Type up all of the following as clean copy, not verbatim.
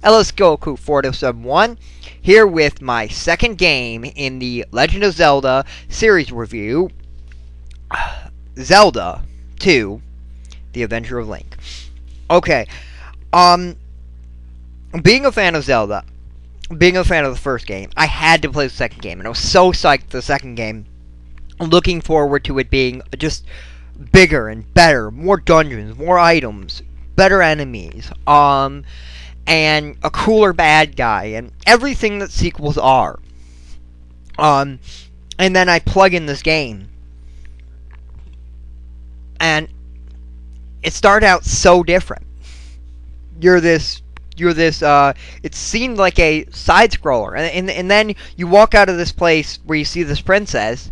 Ellis Goku 4071 here with my second game in the Legend of Zelda series review, Zelda 2, The Adventure of Link. Okay, being a fan of Zelda, being a fan of the first game, I had to play the second game, and I was so psyched for the second game, looking forward to it being just bigger and better, more dungeons, more items, better enemies, and a cooler bad guy, and everything that sequels are. And then I plug in this game, and it started out so different. It seemed like a side-scroller, and then you walk out of this place where you see this princess,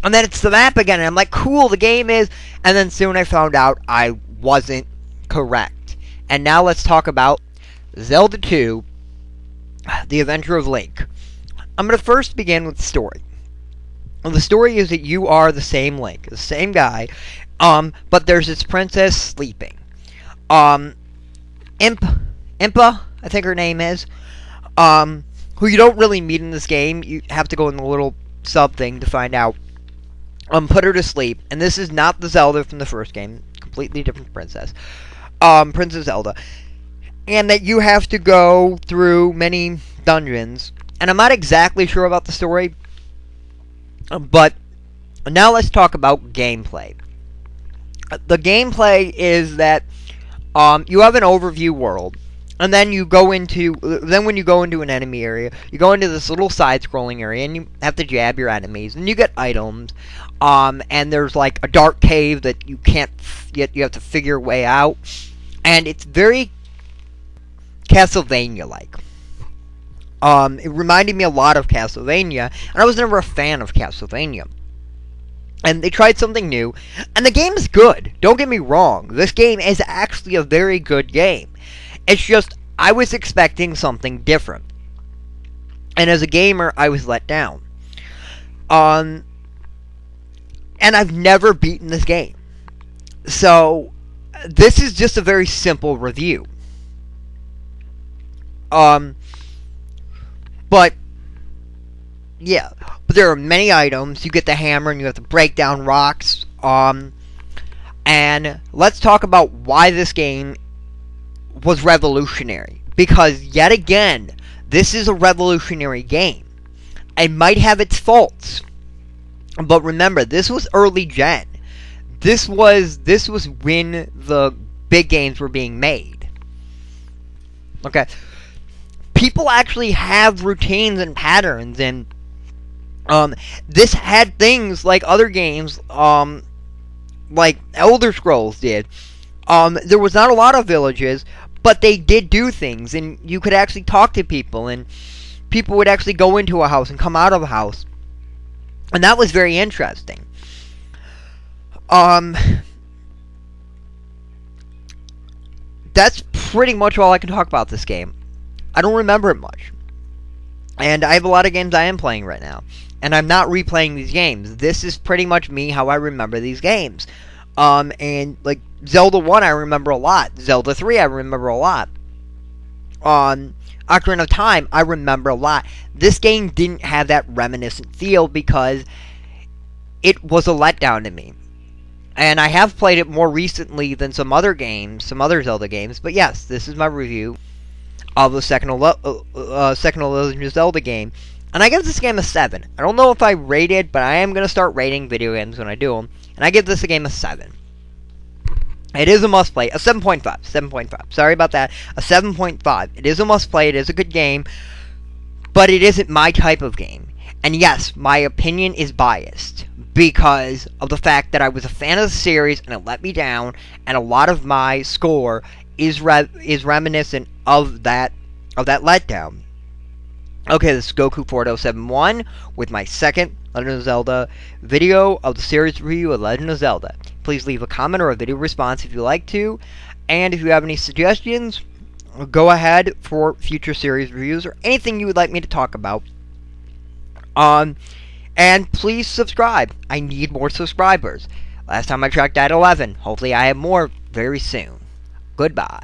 and then it's the map again, and I'm like, cool, the game is, and then soon I found out I wasn't correct. And now let's talk about Zelda 2, The Adventure of Link. I'm going to first begin with the story. The story is that you are the same Link, the same guy, but there's this princess sleeping. Impa, I think her name is, who you don't really meet in this game. You have to go in the little sub thing to find out. Put her to sleep, and this is not the Zelda from the first game. Completely different princess. Princess Zelda. And that you have to go through many dungeons. And I'm not exactly sure about the story, but now let's talk about gameplay. The gameplay is that you have an overview world, and then you go into, when you go into an enemy area, you go into this little side-scrolling area, and you have to jab your enemies, and you get items, and there's like a dark cave that you can't, yet you have to figure your way out, and it's very Castlevania-like. It reminded me a lot of Castlevania, and I was never a fan of Castlevania. And they tried something new, and the game is good. Don't get me wrong. This game is actually a very good game. It's just, I was expecting something different. And as a gamer, I was let down. And I've never beaten this game. So, this is just a very simple review. But yeah, but there are many items. You get the hammer, and you have to break down rocks. And let's talk about why this game was revolutionary. Because, yet again, this is a revolutionary game. It might have its faults. But remember, this was early gen. This was when the big games were being made. Okay. People actually have routines and patterns, and this had things like other games, like Elder Scrolls did. There was not a lot of villages, but they did do things, and you could actually talk to people, and people would actually go into a house and come out of a house, and that was very interesting. That's pretty much all I can talk about this game. I don't remember it much. And I have a lot of games I am playing right now. And I'm not replaying these games. This is pretty much me, how I remember these games. And, like, Zelda 1 I remember a lot. Zelda 3 I remember a lot. Ocarina of Time I remember a lot. This game didn't have that reminiscent feel because it was a letdown to me. And I have played it more recently than some other games, some other Zelda games. But yes, this is my review of the second Legend of Zelda game. And I give this game a 7. I don't know if I rate it, but I am going to start rating video games when I do them. And I give this a game a 7. It is a must-play. A 7.5. 7.5. Sorry about that. A 7.5. It is a must-play. It is a good game. But it isn't my type of game. And yes, my opinion is biased, because of the fact that I was a fan of the series, and it let me down, and a lot of my score is reminiscent of that letdown. Okay, this is Goku 4071 with my second Legend of Zelda video of the series review of Legend of Zelda. Please leave a comment or a video response if you like to, and if you have any suggestions, go ahead for future series reviews or anything you would like me to talk about. And please subscribe. I need more subscribers. Last time I tracked at 11. Hopefully I have more very soon. Goodbye.